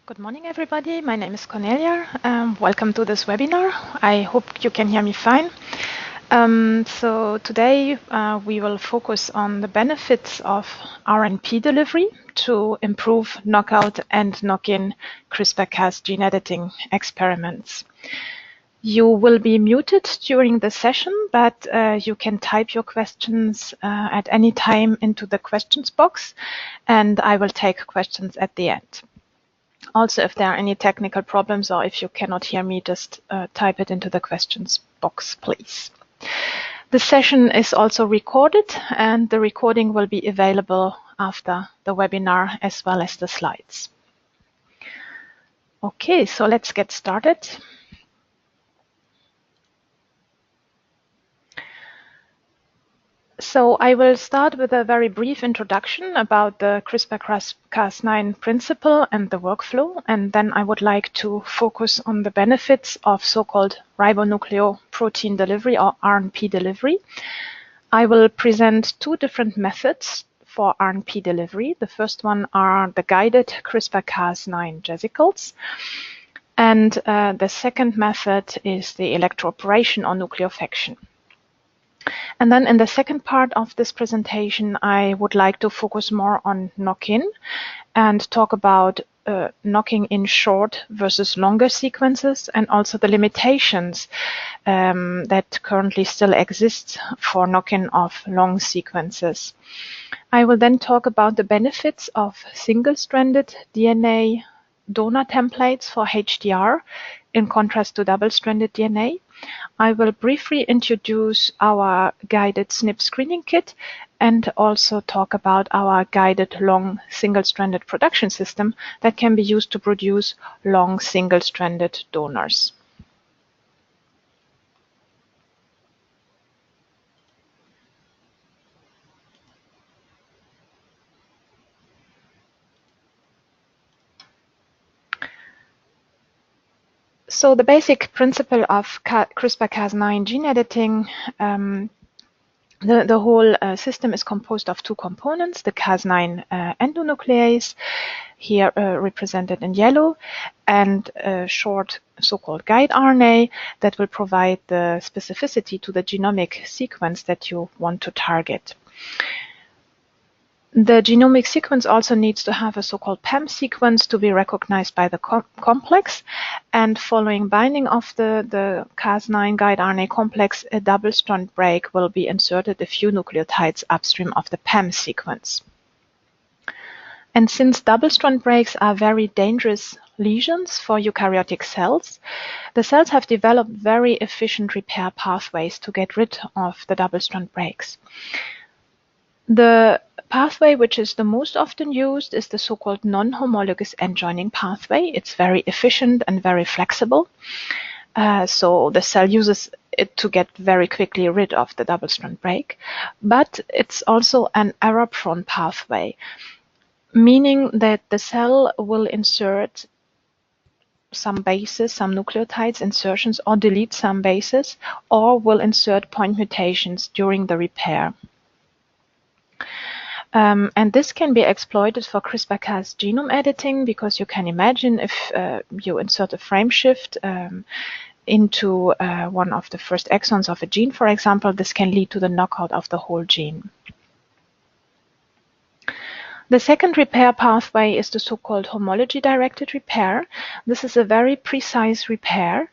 Good morning, everybody. My name is Cornelia. Welcome to this webinar. I hope you can hear me fine. So today we will focus on the benefits of RNP delivery to improve knockout and knock-in CRISPR-Cas gene editing experiments. You will be muted during the session, but you can type your questions at any time into the questions box, and I will take questions at the end. Also, if there are any technical problems or if you cannot hear me, just type it into the questions box, please. The session is also recorded, and the recording will be available after the webinar as well as the slides. Okay, so let's get started. So I will start with a very brief introduction about the CRISPR-Cas9 principle and the workflow, and then I would like to focus on the benefits of so-called ribonucleoprotein delivery or RNP delivery. I will present two different methods for RNP delivery. The first one are the guided CRISPR-Cas9 vesicles, and the second method is the electroporation or nucleofaction. And then in the second part of this presentation, I would like to focus more on knock-in and talk about knocking in short versus longer sequences, and also the limitations that currently still exist for knock-in of long sequences. I will then talk about the benefits of single-stranded DNA donor templates for HDR in contrast to double-stranded DNA. I will briefly introduce our guided SNP screening kit and also talk about our guided long single-stranded production system that can be used to produce long single-stranded donors. So the basic principle of CRISPR-Cas9 gene editing, the whole system is composed of two components, the Cas9 endonuclease, here represented in yellow, and a short so-called guide RNA that will provide the specificity to the genomic sequence that you want to target. The genomic sequence also needs to have a so-called PAM sequence to be recognized by the complex, and following binding of the Cas9 guide RNA complex, a double-strand break will be inserted a few nucleotides upstream of the PAM sequence. And since double-strand breaks are very dangerous lesions for eukaryotic cells, the cells have developed very efficient repair pathways to get rid of the double-strand breaks. The pathway which is the most often used is the so-called non-homologous end joining pathway. It's very efficient and very flexible. So the cell uses it to get very quickly rid of the double-strand break. But it's also an error-prone pathway, meaning that the cell will insert some bases, some nucleotides insertions, or delete some bases, or will insert point mutations during the repair. And this can be exploited for CRISPR-Cas genome editing, because you can imagine if you insert a frame shift into one of the first exons of a gene, for example, this can lead to the knockout of the whole gene. The second repair pathway is the so-called homology-directed repair. This is a very precise repair,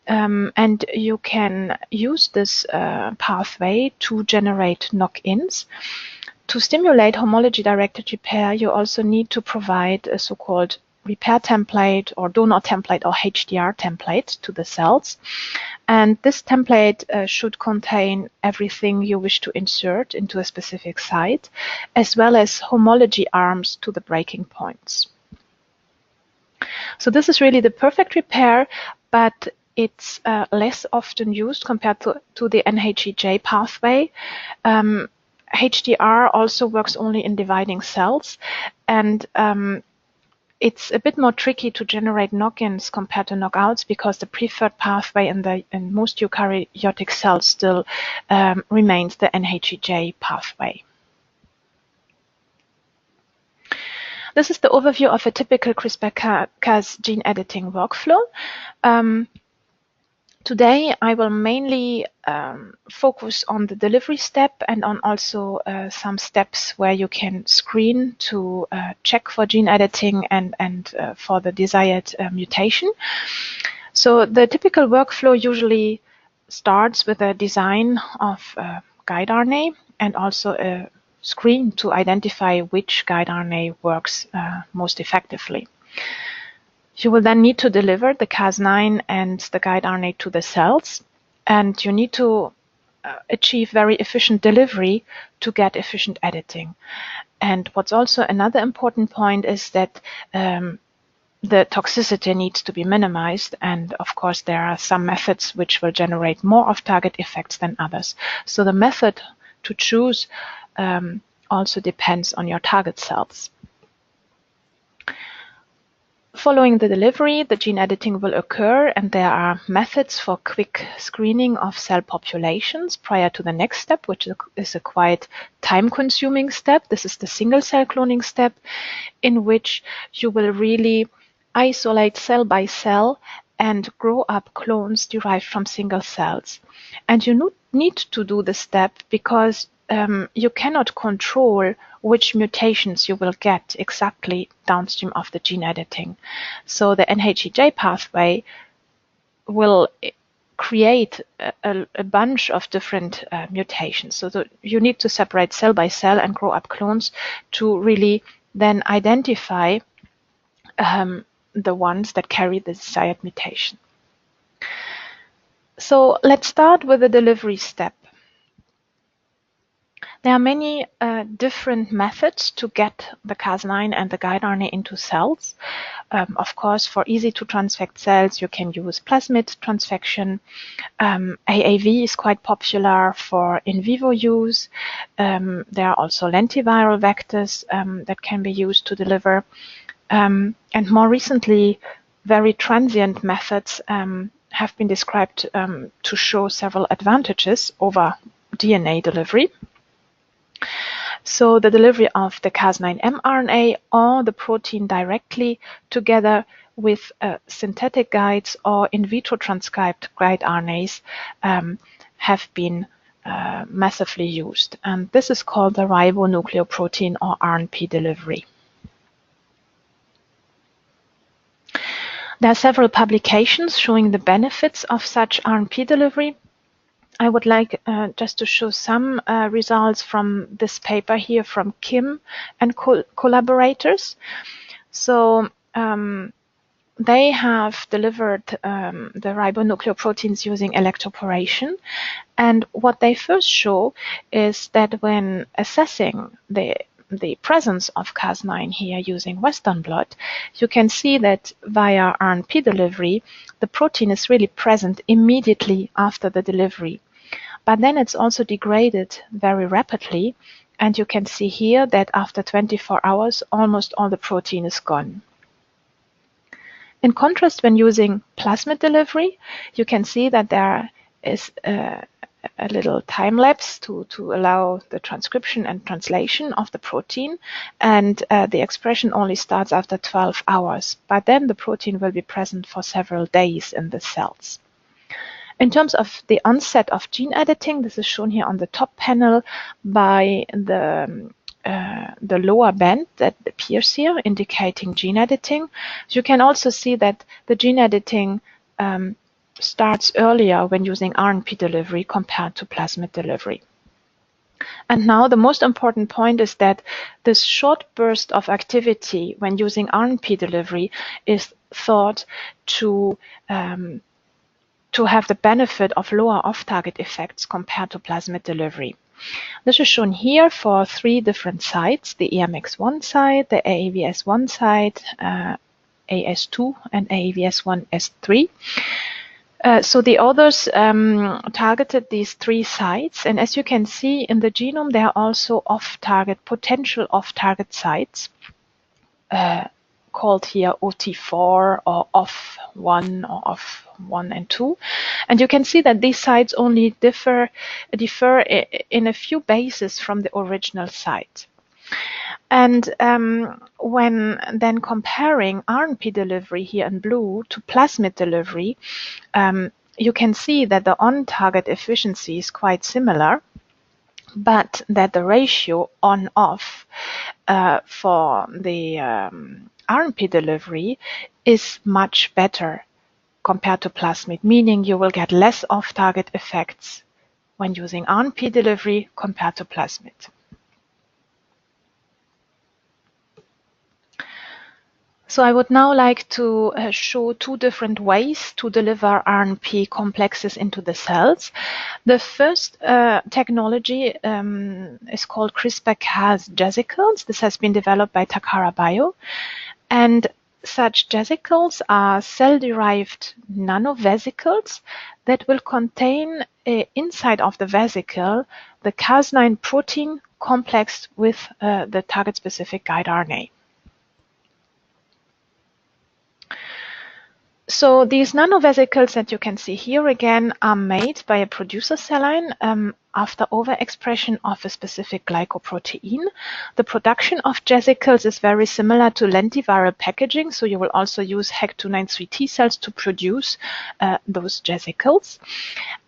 and you can use this pathway to generate knock-ins. To stimulate homology-directed repair, you also need to provide a so-called repair template or donor template or HDR template to the cells. And this template should contain everything you wish to insert into a specific site, as well as homology arms to the breaking points. So this is really the perfect repair, but it's less often used compared to the NHEJ pathway. HDR also works only in dividing cells, and it's a bit more tricky to generate knock-ins compared to knockouts, because the preferred pathway in most eukaryotic cells still remains the NHEJ pathway. This is the overview of a typical CRISPR-Cas gene editing workflow. Today, I will mainly focus on the delivery step and on also some steps where you can screen to check for gene editing and for the desired mutation. So the typical workflow usually starts with a design of guide RNA and also a screen to identify which guide RNA works most effectively. You will then need to deliver the Cas9 and the guide RNA to the cells, and you need to achieve very efficient delivery to get efficient editing. And what's also another important point is that the toxicity needs to be minimized, and of course there are some methods which will generate more off-target effects than others. So the method to choose also depends on your target cells. Following the delivery, the gene editing will occur, and there are methods for quick screening of cell populations prior to the next step, which is a quite time-consuming step. This is the single-cell cloning step, in which you will really isolate cell by cell and grow up clones derived from single cells. And you need to do this step because you cannot control which mutations you will get exactly downstream of the gene editing. So the NHEJ pathway will create a bunch of different mutations. So you need to separate cell by cell and grow up clones to really then identify the ones that carry the desired mutation. So let's start with the delivery step. There are many different methods to get the Cas9 and the guide RNA into cells. Of course, for easy to transfect cells, you can use plasmid transfection. AAV is quite popular for in vivo use. There are also lentiviral vectors that can be used to deliver. And more recently, very transient methods have been described to show several advantages over DNA delivery. So the delivery of the Cas9 mRNA or the protein directly together with synthetic guides or in vitro transcribed guide RNAs have been massively used. And this is called the ribonucleoprotein or RNP delivery. There are several publications showing the benefits of such RNP delivery. I would like just to show some results from this paper here from Kim and collaborators. So they have delivered the ribonucleoproteins using electroporation. And what they first show is that when assessing the presence of Cas9 here using Western blot, you can see that via RNP delivery, the protein is really present immediately after the delivery. But then it's also degraded very rapidly, and you can see here that after 24 hours, almost all the protein is gone. In contrast, when using plasmid delivery, you can see that there is a little time lapse to allow the transcription and translation of the protein, and the expression only starts after 12 hours. But then the protein will be present for several days in the cells. In terms of the onset of gene editing, this is shown here on the top panel by the lower band that appears here, indicating gene editing. You can also see that the gene editing starts earlier when using RNP delivery compared to plasmid delivery. And now the most important point is that this short burst of activity when using RNP delivery is thought to have the benefit of lower off-target effects compared to plasmid delivery. This is shown here for 3 different sites, the EMX1 site, the AAVS1 site, AS2, and AAVS1S3. So the authors targeted these 3 sites, and as you can see in the genome, there are also potential off-target sites called here OT4 or OFF1 or OFF1 and 2. And you can see that these sites only differ in a few bases from the original site. And when then comparing RNP delivery here in blue to plasmid delivery, you can see that the on-target efficiency is quite similar, but that the ratio on-off for the RNP delivery is much better compared to plasmid, meaning you will get less off-target effects when using RNP delivery compared to plasmid. So I would now like to show two different ways to deliver RNP complexes into the cells. The first technology is called CRISPR-Cas vesicles. This has been developed by Takara Bio. And such vesicles are cell-derived nanovesicles that will contain inside of the vesicle the Cas9 protein complex with the target-specific guide RNA. So these nanovesicles that you can see here again are made by a producer cell line after overexpression of a specific glycoprotein. The production of vesicles is very similar to lentiviral packaging, so you will also use HEC293 T cells to produce those vesicles.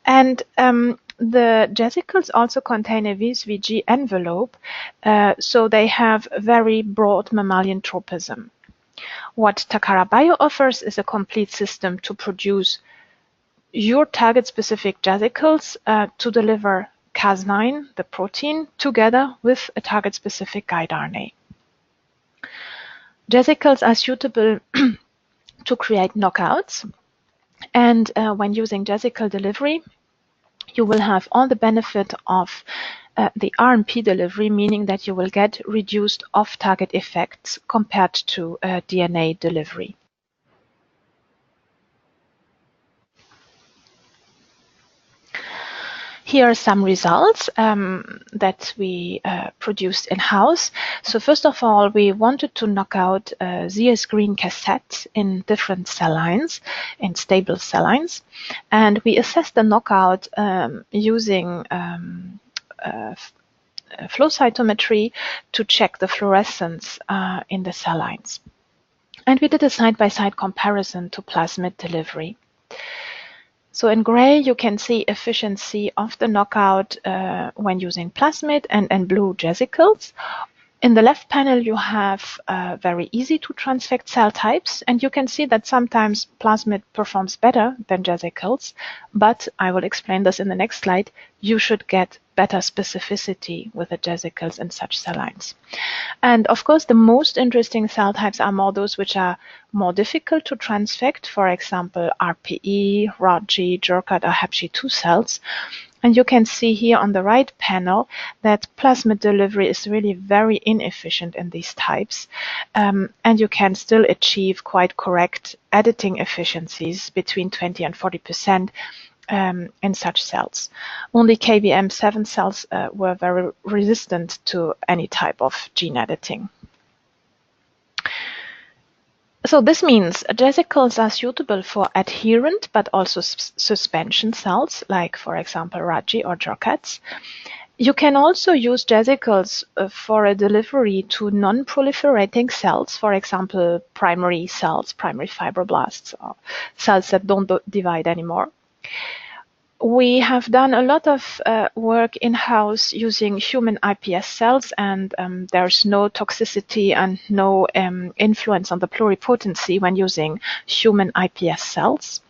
And the vesicles also contain a VSVG envelope, so they have very broad mammalian tropism. What Takara Bio offers is a complete system to produce your target-specific vesicles to deliver Cas9, the protein, together with a target-specific guide RNA. Vesicles are suitable to create knockouts, and when using vesicle delivery, you will have all the benefit of the RNP delivery, meaning that you will get reduced off-target effects compared to DNA delivery. Here are some results that we produced in-house. So first of all, we wanted to knock out ZS green cassettes in different cell lines, in stable cell lines. And we assessed the knockout using flow cytometry to check the fluorescence in the cell lines. And we did a side-by-side comparison to plasmid delivery. So in gray, you can see efficiency of the knockout when using plasmid and blue vesicles. In the left panel, you have very easy to transfect cell types, and you can see that sometimes plasmid performs better than vesicles, but I will explain this in the next slide. You should get better specificity with the vesicles in such cell lines. And of course, the most interesting cell types are more those which are more difficult to transfect, for example, RPE, ROG, Jurkat, or HepG2 cells. And you can see here on the right panel that plasmid delivery is really very inefficient in these types. And you can still achieve quite correct editing efficiencies between 20 and 40% in such cells. Only KBM7 cells were very resistant to any type of gene editing. So this means vesicles are suitable for adherent but also suspension cells, like for example Raji or Jurkats. You can also use vesicles for a delivery to non-proliferating cells, for example primary cells, primary fibroblasts, or cells that don't divide anymore. We have done a lot of work in-house using human iPS cells, and there's no toxicity and no influence on the pluripotency when using human iPS cells.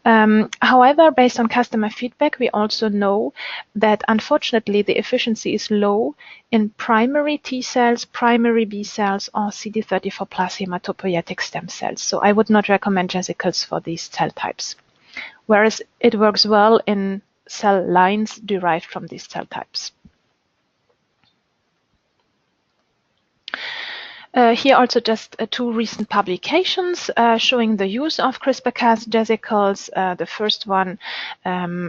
However, based on customer feedback, we also know that unfortunately the efficiency is low in primary T cells, primary B cells, or CD34 plus hematopoietic stem cells. So I would not recommend vesicles for these cell types, whereas it works well in cell lines derived from these cell types. Here also just two recent publications showing the use of CRISPR-Cas vesicles. The first one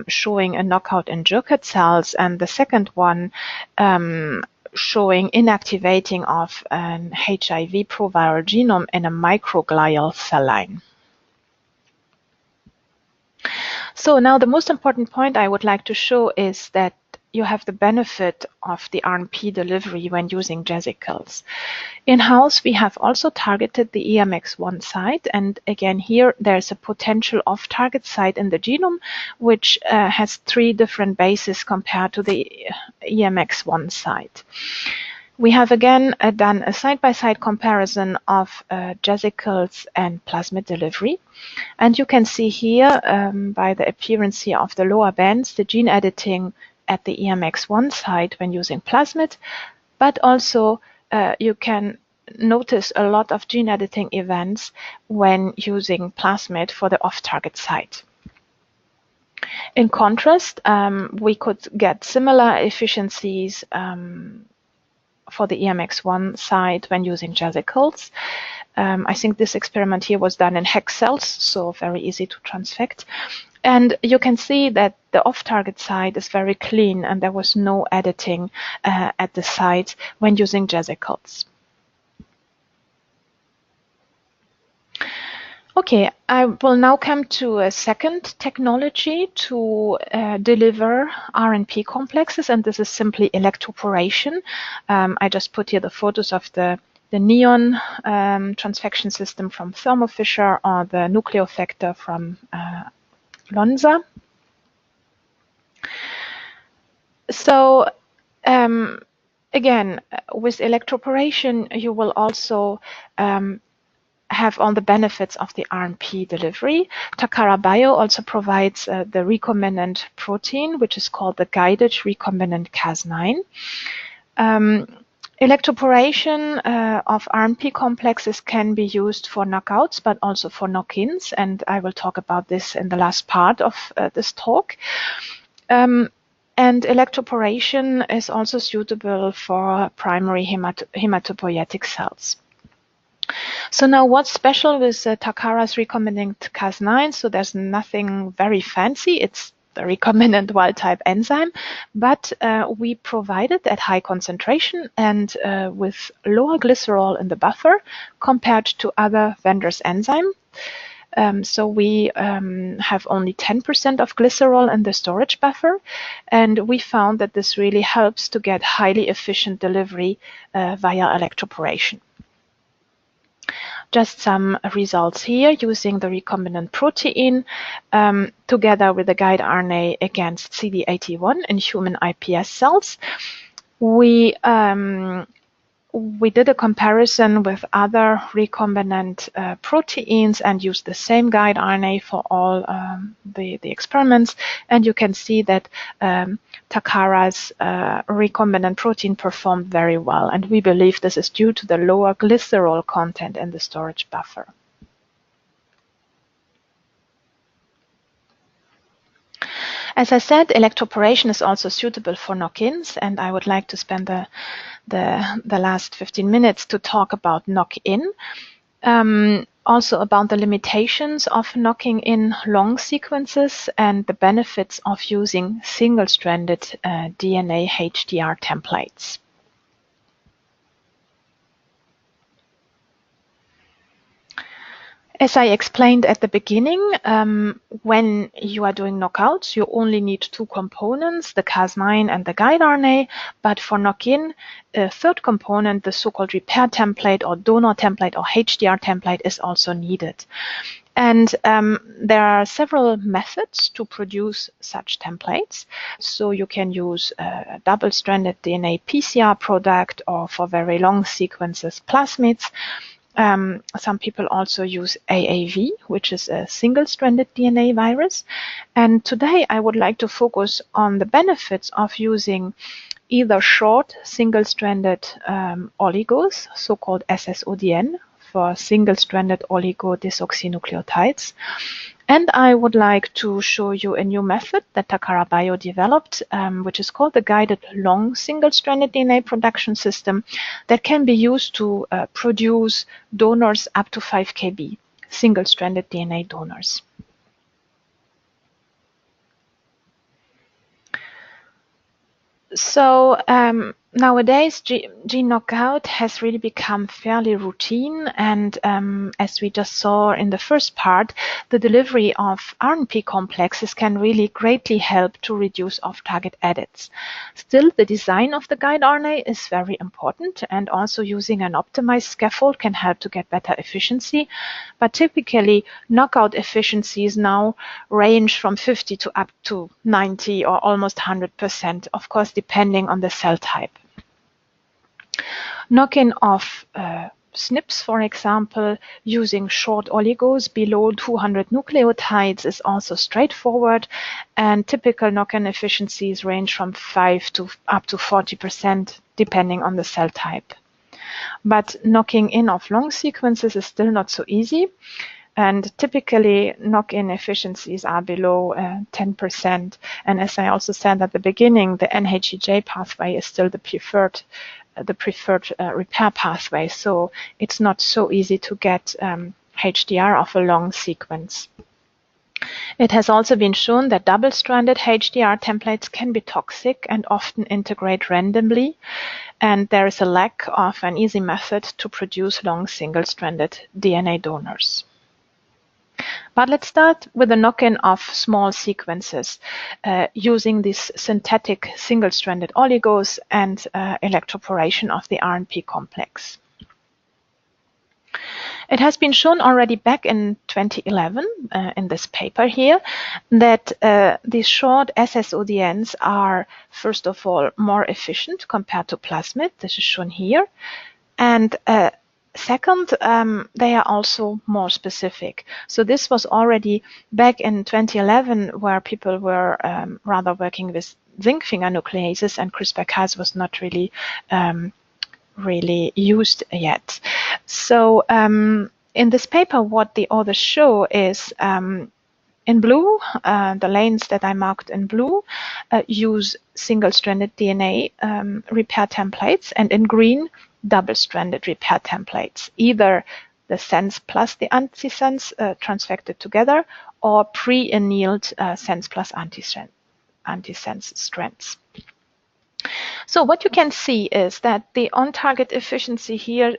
showing a knockout in Jurkat cells, and the second one showing inactivating of an HIV proviral genome in a microglial cell line. So now the most important point I would like to show is that you have the benefit of the RNP delivery when using vesicles. In-house, we have also targeted the EMX1 site, and again here there's a potential off-target site in the genome which has 3 different bases compared to the EMX1 site. We have again done a side-by-side comparison of vesicles and plasmid delivery. And you can see here by the appearance here of the lower bands, the gene editing at the EMX1 site when using plasmid, but also you can notice a lot of gene editing events when using plasmid for the off-target site. In contrast, we could get similar efficiencies for the EMX1 site when using vesicles. I think this experiment here was done in hex cells, so very easy to transfect. And you can see that the off-target site is very clean and there was no editing at the site when using vesicles. Okay, I will now come to a second technology to deliver RNP complexes, and this is simply electroporation. I just put here the photos of the neon transfection system from Thermo Fisher or the nucleofector from Lonza. So again, with electroporation, you will also have all the benefits of the RNP delivery. Takara Bio also provides the recombinant protein, which is called the guided recombinant Cas9. Electroporation of RNP complexes can be used for knockouts, but also for knock-ins, and I will talk about this in the last part of this talk. And electroporation is also suitable for primary hematopoietic cells. So now what's special with Takara's recombinant Cas9? So there's nothing very fancy. It's the recombinant wild-type enzyme, but we provide it at high concentration and with lower glycerol in the buffer compared to other vendors' enzyme. So we have only 10% of glycerol in the storage buffer, and we found that this really helps to get highly efficient delivery via electroporation. Just some results here using the recombinant protein together with the guide RNA against CD81 in human iPS cells. We did a comparison with other recombinant proteins and used the same guide RNA for all the experiments. And you can see that Takara's recombinant protein performed very well. And we believe this is due to the lower glycerol content in the storage buffer. As I said, electroporation is also suitable for knock-ins, and I would like to spend the last 15 minutes to talk about knock-in. Also about the limitations of knocking in long sequences and the benefits of using single-stranded DNA HDR templates. As I explained at the beginning, when you are doing knockouts, you only need 2 components, the Cas9 and the guide RNA, but for knock-in, a third component, the so-called repair template or donor template or HDR template is also needed. And there are several methods to produce such templates. So you can use a double-stranded DNA PCR product, or for very long sequences, plasmids. Some people also use AAV, which is a single-stranded DNA virus. And today I would like to focus on the benefits of using either short single-stranded oligos, so-called SSODN, for single-stranded oligodesoxynucleotides. And I would like to show you a new method that Takara Bio developed, which is called the guided long single-stranded DNA production system that can be used to produce donors up to 5 kb, single-stranded DNA donors. So Nowadays, gene knockout has really become fairly routine, and as we just saw in the first part, the delivery of RNP complexes can really greatly help to reduce off-target edits. Still, the design of the guide RNA is very important, and also using an optimized scaffold can help to get better efficiency. But typically, knockout efficiencies now range from 50 to up to 90 or almost 100%, of course, depending on the cell type. Knock-in of SNPs, for example, using short oligos below 200 nucleotides is also straightforward, and typical knock-in efficiencies range from 5 to up to 40%, depending on the cell type. But knocking in of long sequences is still not so easy, and typically knock-in efficiencies are below 10%. And as I also said at the beginning, the NHEJ pathway is still the preferred repair pathway, so it's not so easy to get HDR of a long sequence. It has also been shown that double-stranded HDR templates can be toxic and often integrate randomly, and there is a lack of an easy method to produce long single-stranded DNA donors. But let's start with the knock-in of small sequences using these synthetic single-stranded oligos and electroporation of the RNP complex. It has been shown already back in 2011 in this paper here that these short SSODNs are, first of all, more efficient compared to plasmid. This is shown here. And second, they are also more specific. So this was already back in 2011 where people were rather working with zinc finger nucleases, and CRISPR-Cas was not really used yet. So in this paper, what the authors show is in blue, the lanes that I marked in blue use single-stranded DNA repair templates, and in green, double-stranded repair templates, either the sense plus the antisense transfected together, or pre-annealed sense plus antisense strands. So what you can see is that the on-target efficiency here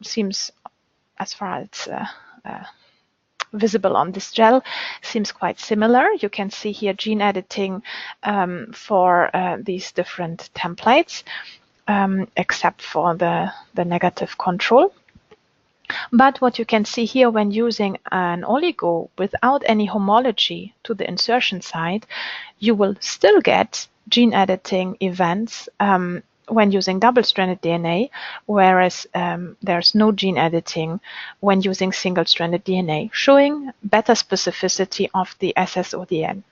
seems, as far as visible on this gel, seems quite similar. You can see here gene editing for these different templates, except for the negative control. But what you can see here when using an oligo without any homology to the insertion site, you will still get gene editing events when using double-stranded DNA, whereas there's no gene editing when using single-stranded DNA, showing better specificity of the SSODN.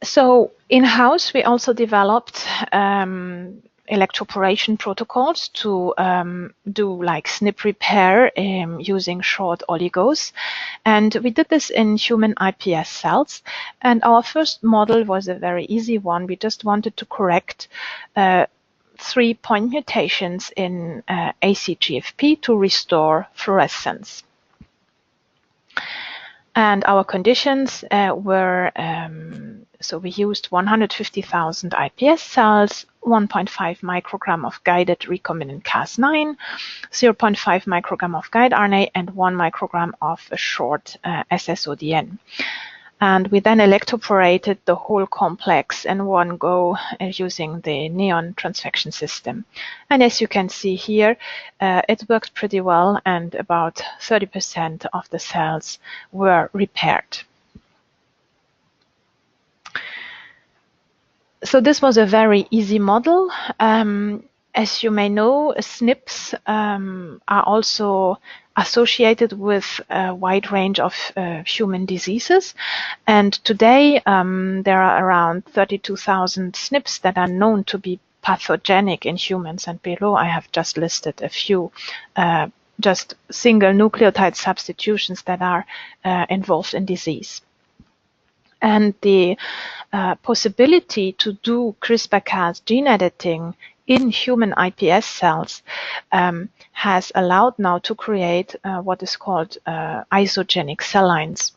So in-house, we also developed electroporation protocols to do like SNP repair using short oligos. And we did this in human iPS cells. And our first model was a very easy one. We just wanted to correct 3 point mutations in ACGFP to restore fluorescence. And our conditions were, so we used 150,000 iPS cells, 1.5 microgram of guided recombinant Cas9, 0.5 microgram of guide RNA, and 1 microgram of a short SSODN. And we then electroporated the whole complex in one go using the neon transfection system. And as you can see here, it worked pretty well, and about 30% of the cells were repaired. So this was a very easy model. As you may know, SNPs are also associated with a wide range of human diseases. And today, there are around 32,000 SNPs that are known to be pathogenic in humans. And below, I have just listed a few just single nucleotide substitutions that are involved in disease. And the possibility to do CRISPR-Cas gene editing in human iPS cells has allowed now to create what is called isogenic cell lines,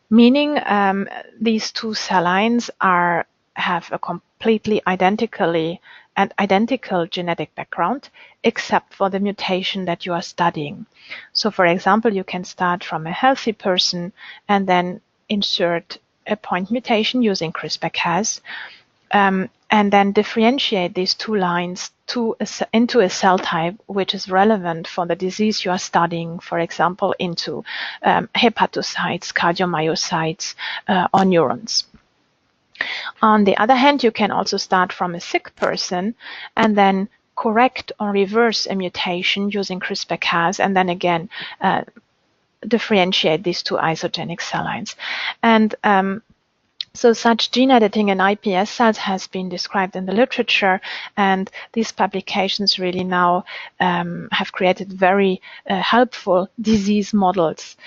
meaning these two cell lines are have a completely identical genetic background, except for the mutation that you are studying. So for example, you can start from a healthy person and then insert a point mutation using CRISPR-Cas, and then differentiate these two lines into a cell type which is relevant for the disease you are studying, for example, into hepatocytes, cardiomyocytes, or neurons. On the other hand, you can also start from a sick person and then correct or reverse a mutation using CRISPR-Cas, and then again differentiate these two isogenic cell lines. And so such gene editing in iPS cells has been described in the literature, and these publications really now have created very helpful disease models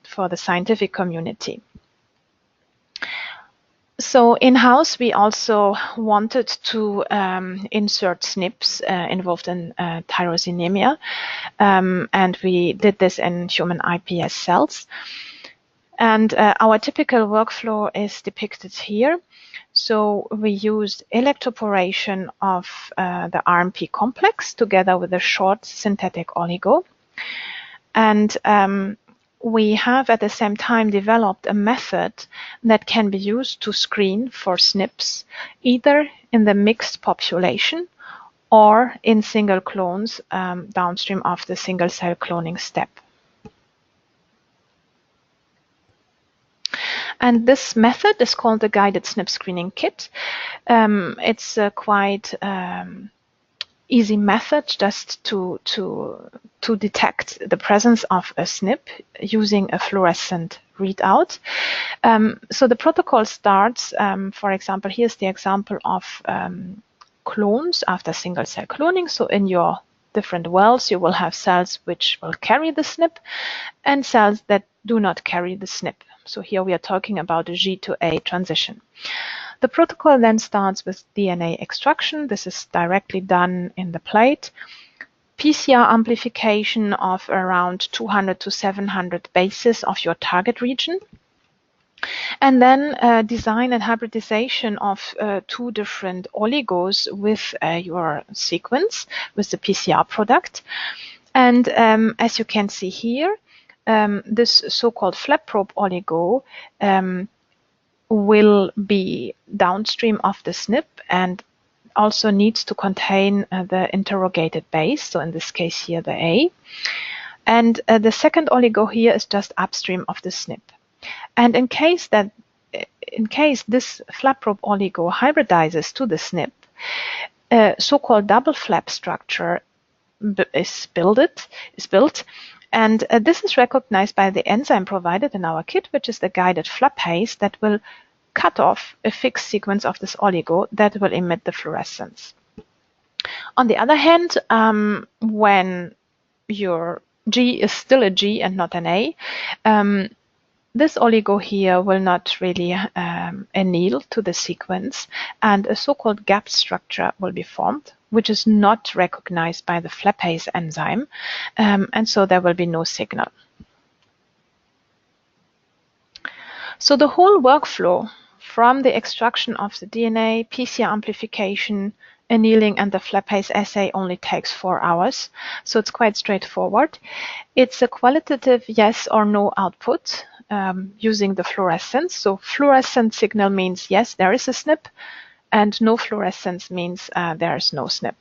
for the scientific community. So in-house, we also wanted to insert SNPs involved in tyrosinemia, and we did this in human iPS cells. And our typical workflow is depicted here. So we used electroporation of the RNP complex together with a short synthetic oligo. And we have at the same time developed a method that can be used to screen for SNPs, either in the mixed population or in single clones downstream of the single cell cloning step. And this method is called the guided SNP screening kit. It's a quite easy method just to detect the presence of a SNP using a fluorescent readout. So the protocol starts, for example, here's the example of clones after single cell cloning. So in your different wells, you will have cells which will carry the SNP and cells that do not carry the SNP. So here we are talking about a G to A transition. The protocol then starts with DNA extraction. This is directly done in the plate. PCR amplification of around 200 to 700 bases of your target region. And then design and hybridization of two different oligos with your sequence, with the PCR product. And as you can see here, this so-called flap probe oligo will be downstream of the SNP and also needs to contain the interrogated base, so in this case here the A. And the second oligo here is just upstream of the SNP. And in case this flap probe oligo hybridizes to the SNP, a so-called double flap structure is built. And this is recognized by the enzyme provided in our kit, which is the guided flapase that will cut off a fixed sequence of this oligo that will emit the fluorescence. On the other hand, when your G is still a G and not an A, this oligo here will not really anneal to the sequence, and a so-called gap structure will be formed, which is not recognized by the flapase enzyme, and so there will be no signal. So the whole workflow from the extraction of the DNA, PCR amplification, annealing, and the flapase assay only takes 4 hours, so it's quite straightforward. It's a qualitative yes or no output using the fluorescence. So fluorescent signal means yes, there is a SNP, and no fluorescence means there is no SNP.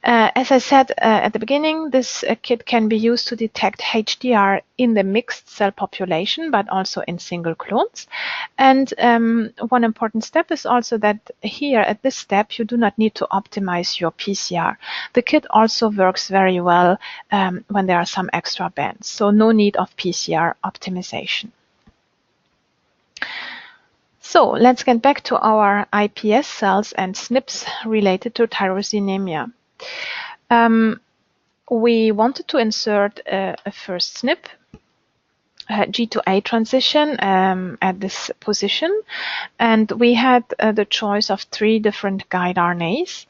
As I said at the beginning, this kit can be used to detect HDR in the mixed cell population, but also in single clones. And one important step is also that here at this step, you do not need to optimize your PCR. The kit also works very well when there are some extra bands, so no need of PCR optimization. So let's get back to our iPS cells and SNPs related to tyrosinemia. We wanted to insert a first SNP, G to A transition at this position, and we had the choice of 3 different guide RNAs.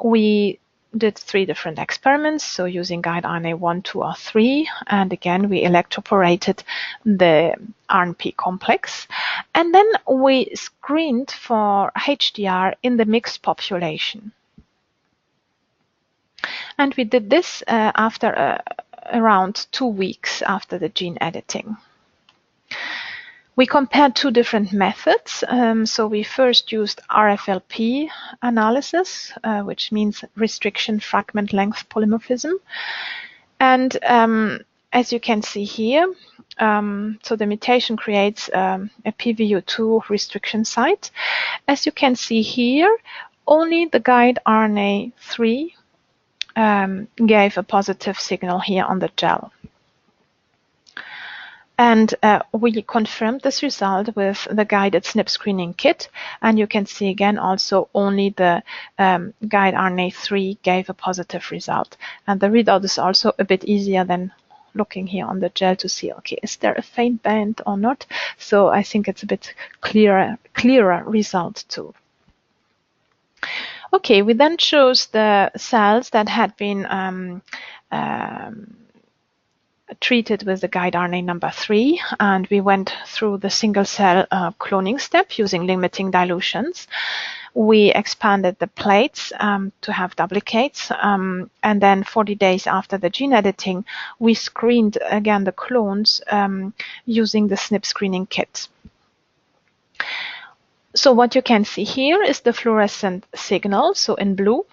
We did 3 different experiments, so using guide RNA 1, 2, or 3, and again we electroporated the RNP complex, and then we screened for HDR in the mixed population. And we did this after around 2 weeks after the gene editing. We compared 2 different methods. So we first used RFLP analysis, which means restriction fragment length polymorphism. And as you can see here, so the mutation creates a PVU2 restriction site. As you can see here, only the guide RNA 3 gave a positive signal here on the gel. And we confirmed this result with the guided SNP screening kit. And you can see again also only the guide RNA3 gave a positive result. And the readout is also a bit easier than looking here on the gel to see, okay, is there a faint band or not? So I think it's a bit clearer result too. Okay, we then chose the cells that had been treated with the guide RNA number 3, and we went through the single cell cloning step using limiting dilutions. We expanded the plates to have duplicates, and then 40 days after the gene editing, we screened again the clones using the SNP screening kit. So what you can see here is the fluorescent signal, so in blue,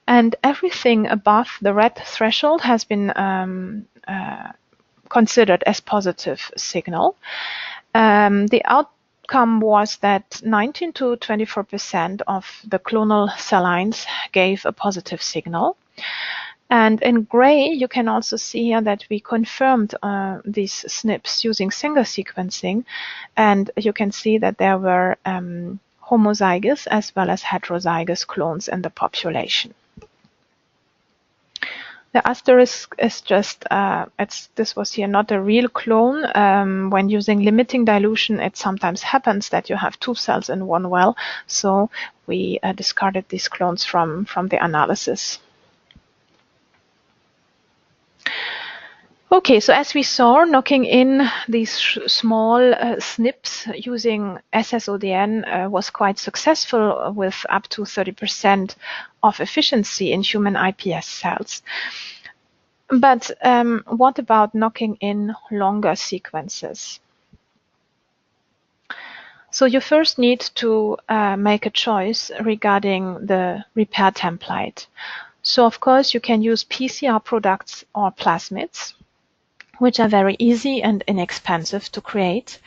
and everything above the red threshold has been considered as positive signal. The outcome was that 19 to 24% of the clonal cell lines gave a positive signal. And in gray, you can also see here that we confirmed these SNPs using single sequencing. And you can see that there were homozygous as well as heterozygous clones in the population. The asterisk is just, this was here not a real clone. When using limiting dilution, it sometimes happens that you have 2 cells in one well. So we discarded these clones from the analysis. Okay, so as we saw, knocking in these small SNPs using ssODN was quite successful with up to 30% of efficiency in human iPS cells. But what about knocking in longer sequences? So you first need to make a choice regarding the repair template. So of course you can use PCR products or plasmids, which are very easy and inexpensive to create.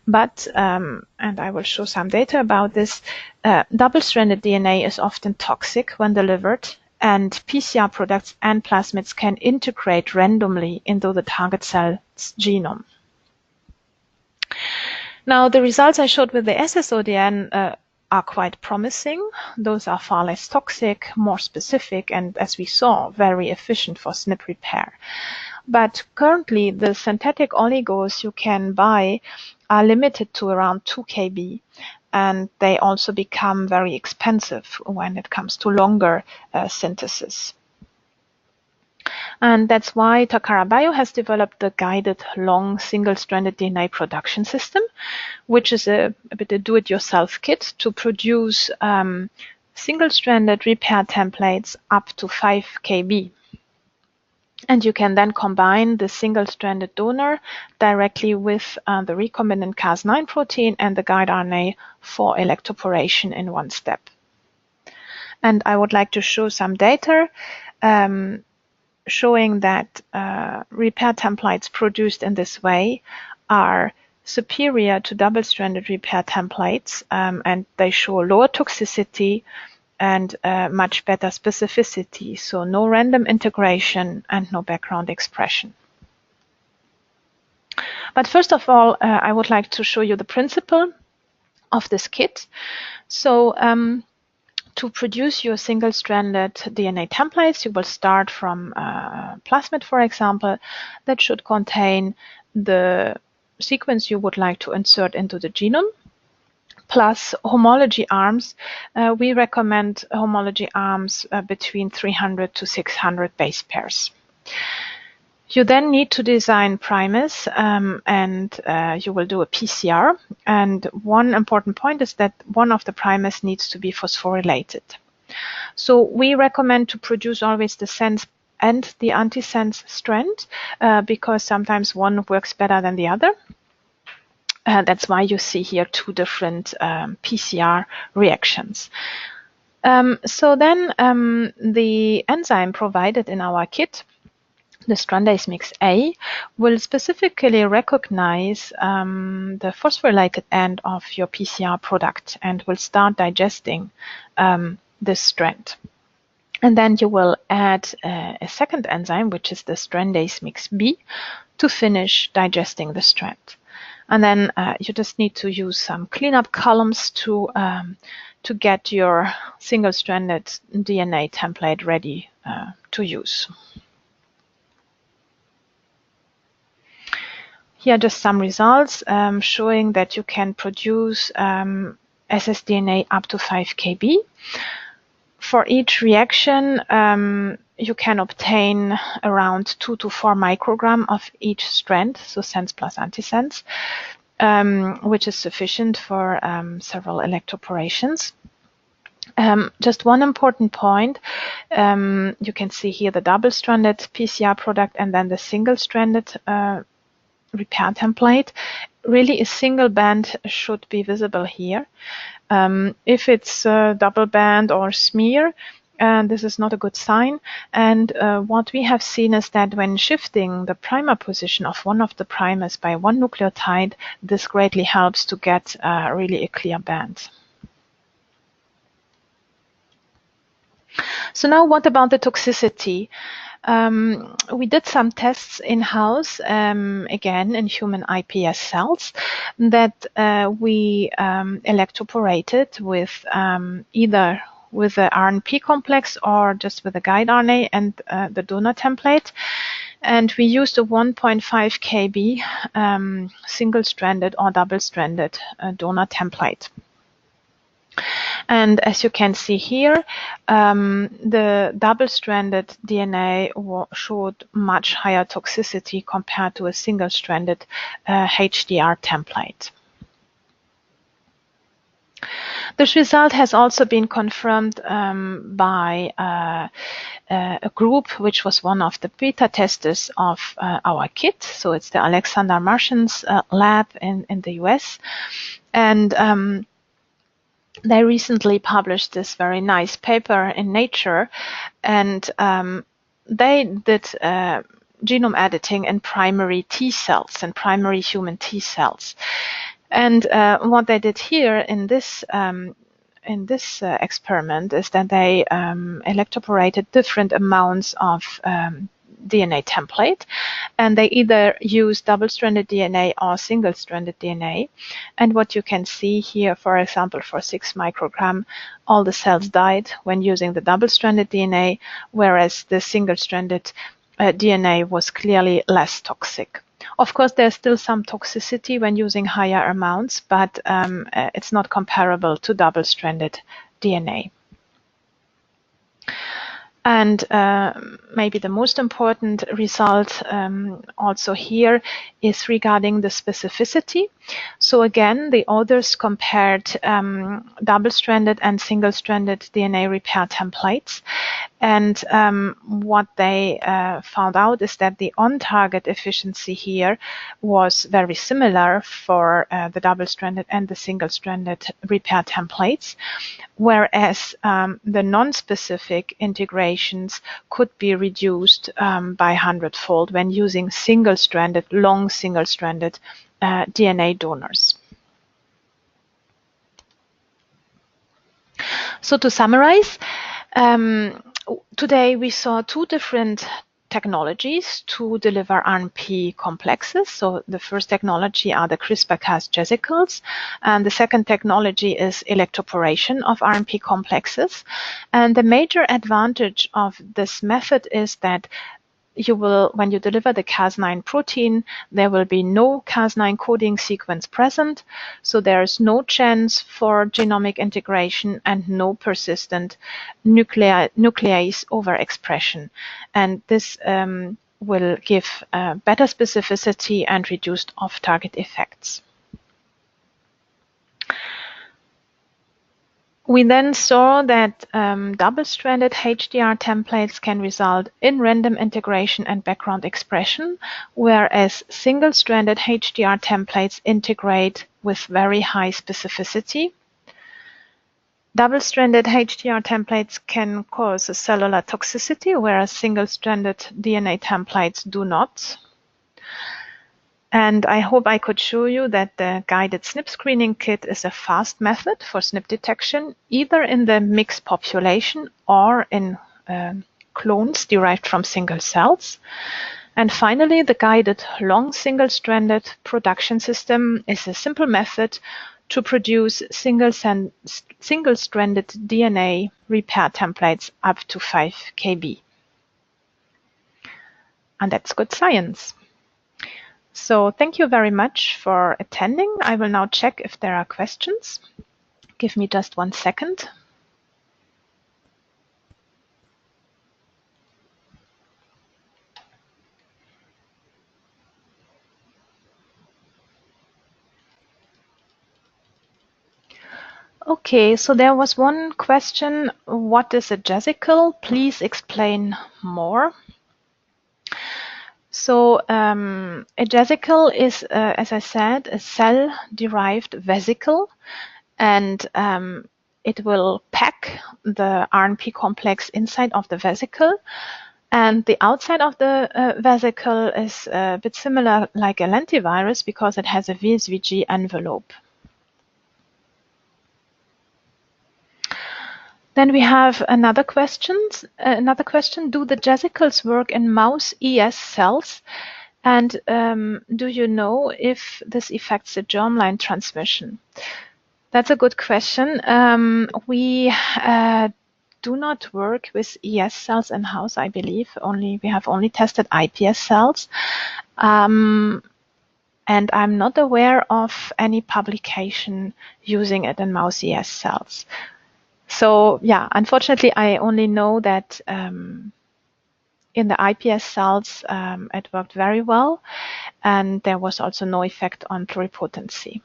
But, and I will show some data about this, double-stranded DNA is often toxic when delivered, and PCR products and plasmids can integrate randomly into the target cell's genome. Now, the results I showed with the ssODN are quite promising. Those are far less toxic, more specific, and as we saw, very efficient for SNP repair. But currently, the synthetic oligos you can buy are limited to around 2 kb, and they also become very expensive when it comes to longer synthesis. And that's why Takara Bio has developed the guided long single-stranded DNA production system, which is a bit a do-it-yourself kit to produce single-stranded repair templates up to 5 kb. And you can then combine the single-stranded donor directly with the recombinant Cas9 protein and the guide RNA for electroporation in one step. And I would like to show some data showing that repair templates produced in this way are superior to double-stranded repair templates, and they show lower toxicity and much better specificity, so no random integration and no background expression. But first of all, I would like to show you the principle of this kit. So to produce your single-stranded DNA templates, you will start from a plasmid, for example, that should contain the sequence you would like to insert into the genome. plus homology arms. We recommend homology arms between 300 to 600 base pairs. You then need to design primers, and you will do a PCR. And one important point is that one of the primers needs to be phosphorylated. So we recommend to produce always the sense and the antisense strand, because sometimes one works better than the other. That's why you see here two different PCR reactions. So then the enzyme provided in our kit, the strandase mix A, will specifically recognize the phosphorylated end of your PCR product and will start digesting this strand. And then you will add a second enzyme, which is the strandase mix B, to finish digesting the strand. And then you just need to use some cleanup columns to get your single-stranded DNA template ready to use. Here are just some results showing that you can produce ssDNA up to 5 kb. For each reaction, you can obtain around 2 to 4 microgram of each strand, so sense plus antisense, which is sufficient for several electroporations. Just one important point, you can see here the double-stranded PCR product and then the single-stranded repair template. Really, a single band should be visible here. If it's a double band or smear, this is not a good sign. And what we have seen is that when shifting the primer position of one of the primers by one nucleotide, this greatly helps to get really a clear band. So now what about the toxicity? We did some tests in-house, again in human iPS cells, that we electroporated with either with the RNP complex or just with the guide RNA and the donor template. And we used a 1.5 kb single-stranded or double-stranded donor template. And as you can see here, the double-stranded DNA showed much higher toxicity compared to a single-stranded HDR template. This result has also been confirmed by a group which was one of the beta testers of our kit. So it's the Alexander Martian's lab in the US. And they recently published this very nice paper in Nature, and they did genome editing in primary T cells and primary human T cells. And what they did here in this experiment is that they electroporated different amounts of DNA template, and they either use double-stranded DNA or single-stranded DNA. And what you can see here, for example, for 6 microgram, all the cells died when using the double-stranded DNA, whereas the single-stranded DNA was clearly less toxic. Of course, there's still some toxicity when using higher amounts, but it's not comparable to double-stranded DNA. And maybe the most important result also here is regarding the specificity. So again, the authors compared double-stranded and single-stranded DNA repair templates. And what they found out is that the on-target efficiency here was very similar for the double-stranded and the single-stranded repair templates, whereas the non-specific integrations could be reduced by 100-fold when using single-stranded, long single-stranded DNA donors. So to summarize, today we saw 2 different technologies to deliver RNP complexes. So the first technology are the CRISPR-Cas vesicles, and the second technology is electroporation of RNP complexes. And the major advantage of this method is that when you deliver the Cas9 protein, there will be no Cas9 coding sequence present, so there is no chance for genomic integration and no persistent nuclease overexpression. And this will give better specificity and reduced off-target effects. We then saw that double-stranded HDR templates can result in random integration and background expression, whereas single-stranded HDR templates integrate with very high specificity. Double-stranded HDR templates can cause a cellular toxicity, whereas single-stranded DNA templates do not. And I hope I could show you that the guided SNP screening kit is a fast method for SNP detection, either in the mixed population or in clones derived from single cells. And finally, the guided long single-stranded production system is a simple method to produce single-stranded DNA repair templates up to 5 kb. And that's good science. So thank you very much for attending. I will now check if there are questions. Give me just 1 second. Okay, so there was one question. What is a jesicle? Please explain more. So a jesicle is, as I said, a cell-derived vesicle, and it will pack the RNP complex inside of the vesicle. And the outside of the vesicle is a bit similar like a lentivirus because it has a VSVG envelope. Then we have another question. Do the jasicles work in mouse ES cells? And do you know if this affects the germline transmission? That's a good question. We do not work with ES cells in-house, I believe. We have only tested iPS cells. And I'm not aware of any publication using it in mouse ES cells. So yeah, unfortunately, I only know that in the iPS cells, it worked very well, and there was also no effect on pluripotency.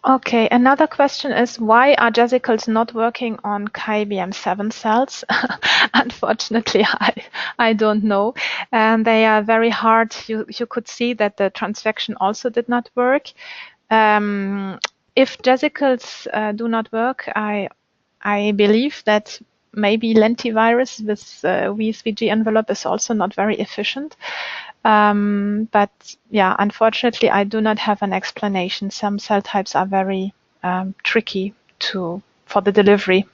Okay, another question is, why are jasicles not working on KBM7 cells? Unfortunately, I don't know. And they are very hard. You could see that the transfection also did not work. If jasicles do not work, I believe that maybe lentivirus with VSVG envelope is also not very efficient. But yeah, unfortunately, I do not have an explanation. Some cell types are very tricky for the delivery.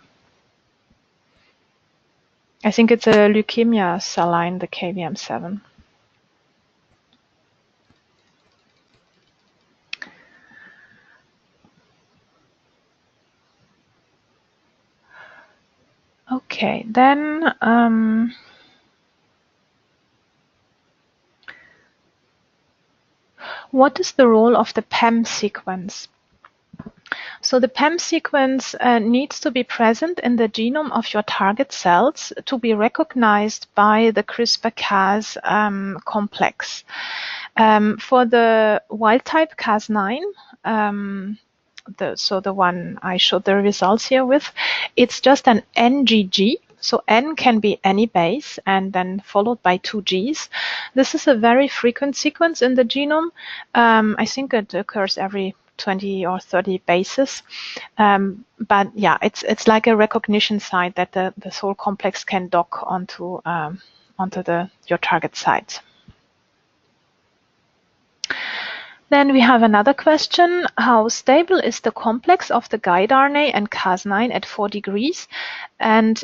I think it's a leukemia cell line, the KBM7. Okay, then what is the role of the PEM sequence? So the PEM sequence needs to be present in the genome of your target cells to be recognized by the CRISPR-Cas complex. For the wild-type Cas9, so the one I showed the results here with, it's just an NGG. So N can be any base and then followed by 2 Gs. This is a very frequent sequence in the genome. I think it occurs every 20 or 30 bases. But yeah, it's like a recognition site that the whole complex can dock onto your target site. Then we have another question. How stable is the complex of the guide RNA and Cas9 at 4 degrees? And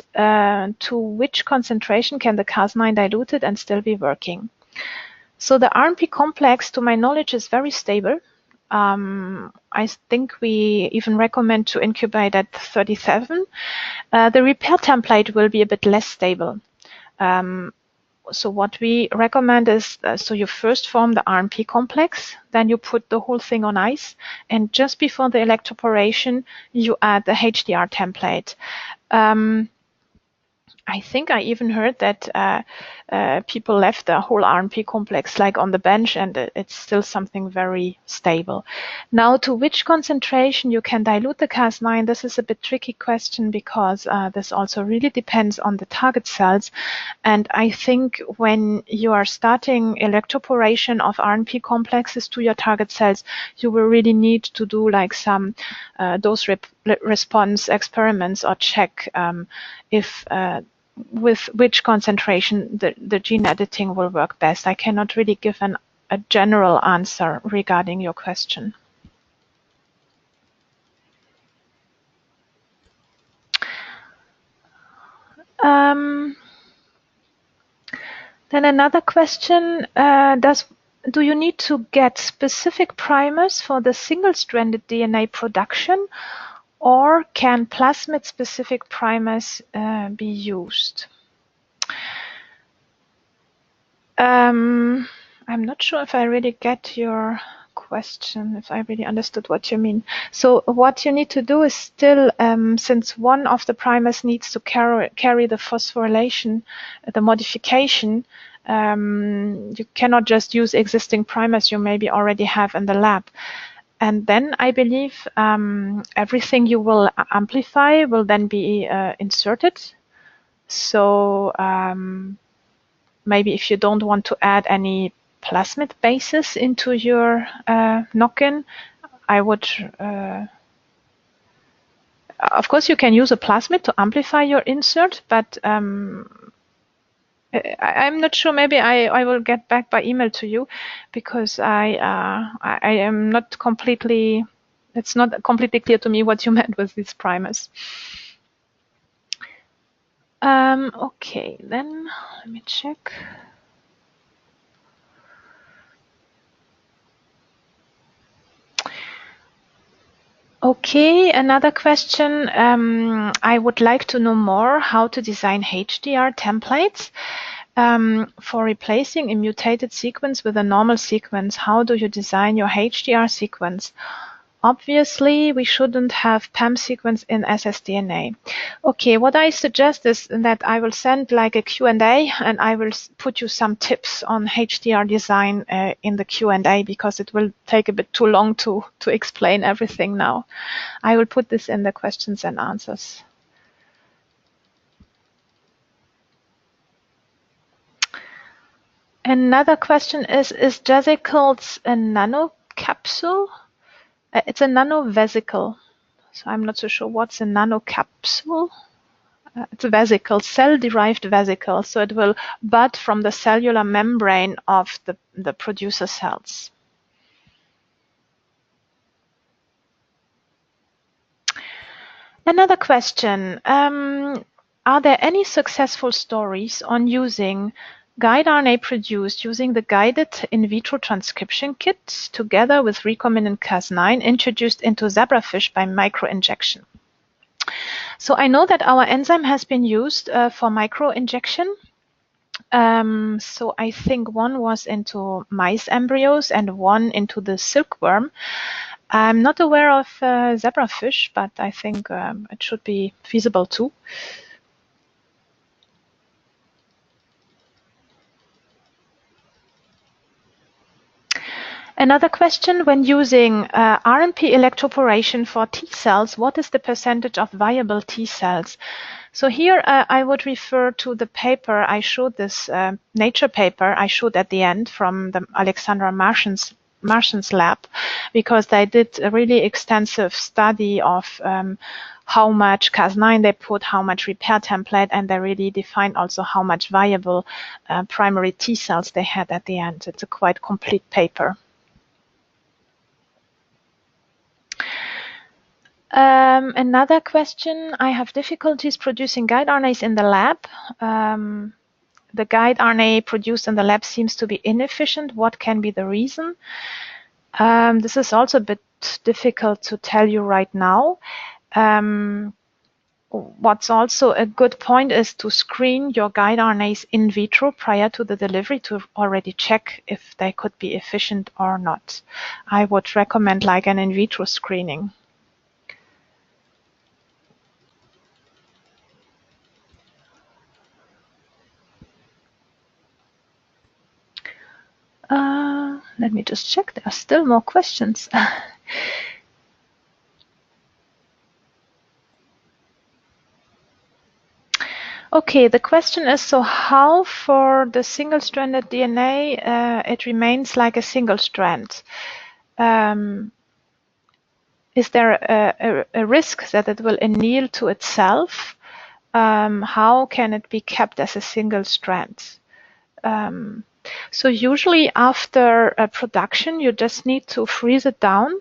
to which concentration can the Cas9 dilute it and still be working? So the RNP complex, to my knowledge, is very stable. I think we even recommend to incubate at 37. The repair template will be a bit less stable. So what we recommend is, so you first form the RNP complex, then you put the whole thing on ice, and just before the electroporation, you add the HDR template. I think I even heard that people left the whole RNP complex like on the bench, and it's still something very stable. Now, to which concentration you can dilute the Cas9, this is a bit tricky question, because this also really depends on the target cells. And I think when you are starting electroporation of RNP complexes to your target cells, you will really need to do like some dose response experiments, or check if with which concentration the gene editing will work best. I cannot really give a general answer regarding your question. Then another question, do you need to get specific primers for the single-stranded DNA production, or can plasmid-specific primers be used? I'm not sure if I really get your question, if I really understood what you mean. So what you need to do is still, since one of the primers needs to carry the phosphorylation, the modification, you cannot just use existing primers you maybe already have in the lab. And then I believe everything you will amplify will then be inserted. So maybe if you don't want to add any plasmid bases into your knock-in, I would, of course you can use a plasmid to amplify your insert, but I'm not sure. Maybe I will get back by email to you, because I am not completely, it's not completely clear to me what you meant with these primers. Okay, then let me check. Okay, another question. I would like to know more how to design HDR templates for replacing a mutated sequence with a normal sequence. How do you design your HDR sequence? Obviously, we shouldn't have PAM sequence in ssDNA. Okay, what I suggest is that I will send like a Q&A, and I will put you some tips on HDR design in the Q&A, because it will take a bit too long to explain everything now. I will put this in the questions and answers. Another question is vesicles a nanocapsule? It's a nanovesicle, so I'm not so sure what's a nanocapsule. It's a vesicle, cell-derived vesicle, so it will bud from the cellular membrane of the producer cells. Another question, are there any successful stories on using guide RNA produced using the guided in vitro transcription kit together with recombinant Cas9 introduced into zebrafish by microinjection? So I know that our enzyme has been used for microinjection. So I think one was into mice embryos and one into the silkworm. I'm not aware of zebrafish, but I think it should be feasible too. Another question, when using RNP electroporation for T cells, what is the percentage of viable T cells? So here I would refer to the paper I showed, this Nature paper I showed at the end from the Alexandra Martian's lab, because they did a really extensive study of how much Cas9 they put, how much repair template, and they really defined also how much viable primary T cells they had at the end. It's a quite complete paper. Another question, I have difficulties producing guide RNAs in the lab. The guide RNA produced in the lab seems to be inefficient. What can be the reason? This is also a bit difficult to tell you right now. What's also a good point is to screen your guide RNAs in vitro prior to the delivery to already check if they could be efficient or not. I would recommend like an in vitro screening. Let me just check. There are still more questions. Okay, the question is, so how for the single-stranded DNA it remains like a single strand? Is there a risk that it will anneal to itself? How can it be kept as a single strand? So usually after production, you just need to freeze it down.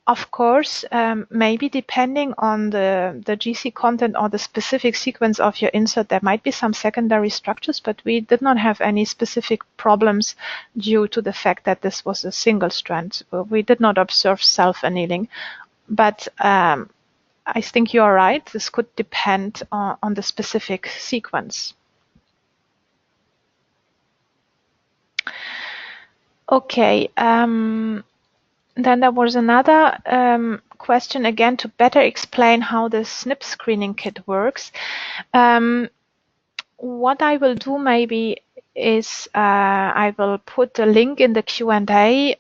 Of course, maybe depending on the GC content or the specific sequence of your insert, there might be some secondary structures, but we did not have any specific problems due to the fact that this was a single strand. We did not observe self-annealing, but I think you are right. This could depend on the specific sequence. Okay. Then there was another question again to better explain how the SNP screening kit works. What I will do maybe is I will put a link in the Q&A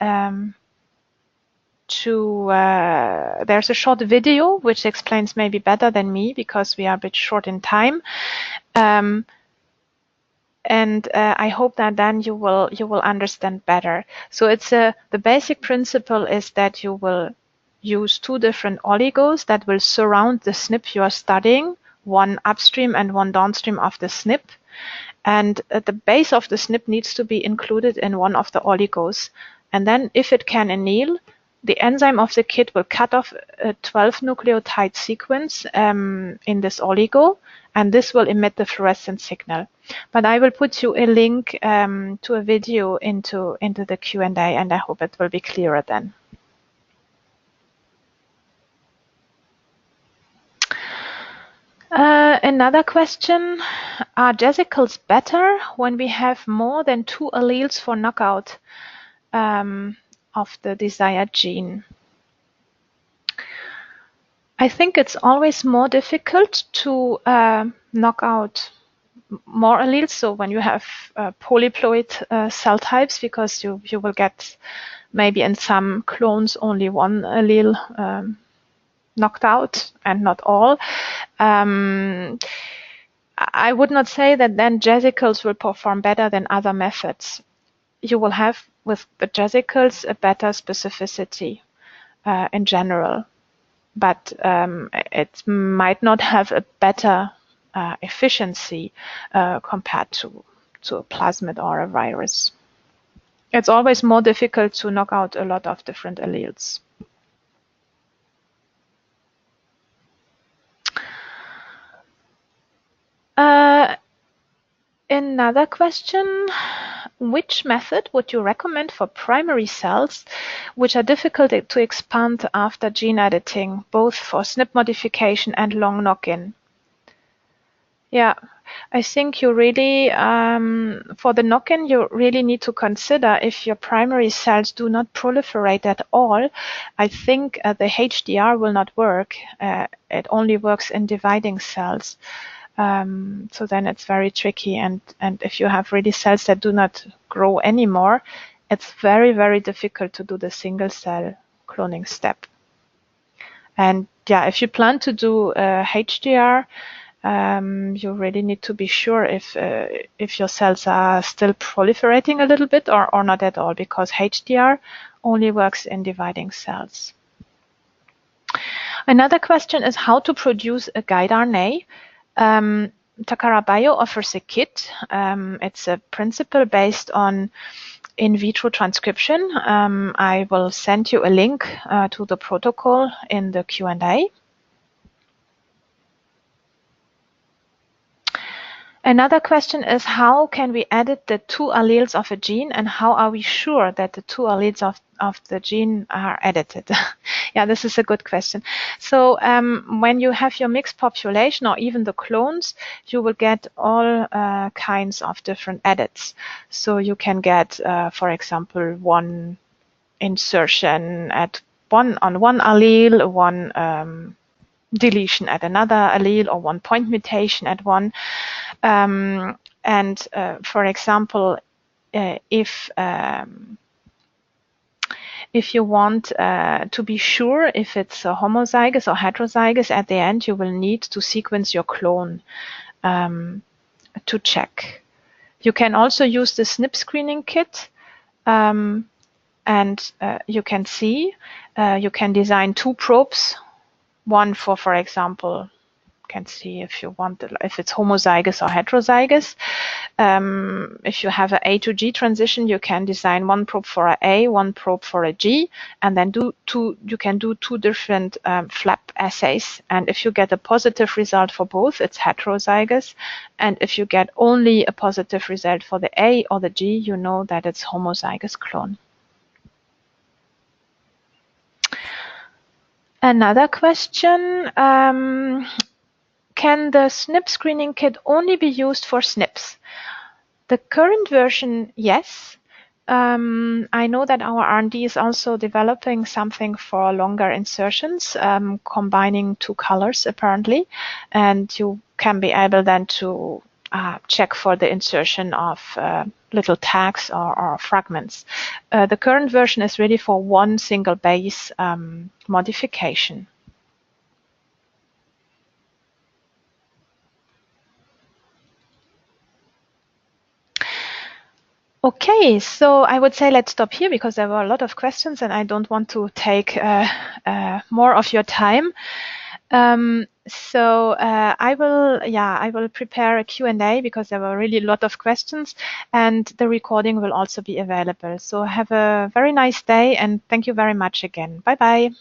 there's a short video which explains maybe better than me because we are a bit short in time. And I hope that then you will understand better. So it's the basic principle is that you will use two different oligos that will surround the SNP you are studying, one upstream and one downstream of the SNP. And the base of the SNP needs to be included in one of the oligos. And then if it can anneal, the enzyme of the kit will cut off a 12 nucleotide sequence in this oligo, and this will emit the fluorescent signal. But I will put you a link to a video into the Q&A, and I hope it will be clearer then. Another question, are vesicles better when we have more than 2 alleles for knockout of the desired gene? I think it's always more difficult to knock out more alleles. So when you have polyploid cell types, because you will get maybe in some clones only one allele knocked out and not all. I would not say that then vesicles will perform better than other methods. You will have with the vesicles a better specificity in general, but it might not have a better efficiency compared to a plasmid or a virus. It's always more difficult to knock out a lot of different alleles. Another question, which method would you recommend for primary cells which are difficult to expand after gene editing, both for SNP modification and long knock-in? Yeah, I think you really, for the knock-in, you really need to consider if your primary cells do not proliferate at all. I think the HDR will not work. It only works in dividing cells. So then it's very tricky. And if you have really cells that do not grow anymore, it's very, very difficult to do the single cell cloning step. And yeah, if you plan to do HDR, you really need to be sure if your cells are still proliferating a little bit or not at all, because HDR only works in dividing cells. Another question is how to produce a guide RNA. Takara Bio offers a kit. It's a principle based on in vitro transcription. I will send you a link to the protocol in the Q&A. Another question is, how can we edit the two alleles of a gene, and how are we sure that the two alleles of the gene are edited? Yeah, this is a good question. So when you have your mixed population or even the clones, you will get all kinds of different edits. So you can get, for example, one insertion on one allele, one deletion at another allele, or one point mutation at one. For example, if you want to be sure if it's a homozygous or heterozygous, at the end you will need to sequence your clone to check. You can also use the SNP screening kit, and you can see you can design two probes, one for example, can see if you want, if it's homozygous or heterozygous. If you have an A to G transition, you can design one probe for a A, one probe for a G, and then you can do two different flap assays. And if you get a positive result for both, it's heterozygous. And if you get only a positive result for the A or the G, you know that it's homozygous clone. Another question, can the SNP screening kit only be used for SNPs? The current version, yes. I know that our R&D is also developing something for longer insertions, combining two colors apparently, and you can be able then to check for the insertion of little tags or fragments. The current version is really for one single base modification. Okay, so I would say let's stop here because there were a lot of questions and I don't want to take more of your time. I will prepare a Q&A because there were really a lot of questions, and the recording will also be available. So have a very nice day and thank you very much again. Bye-bye.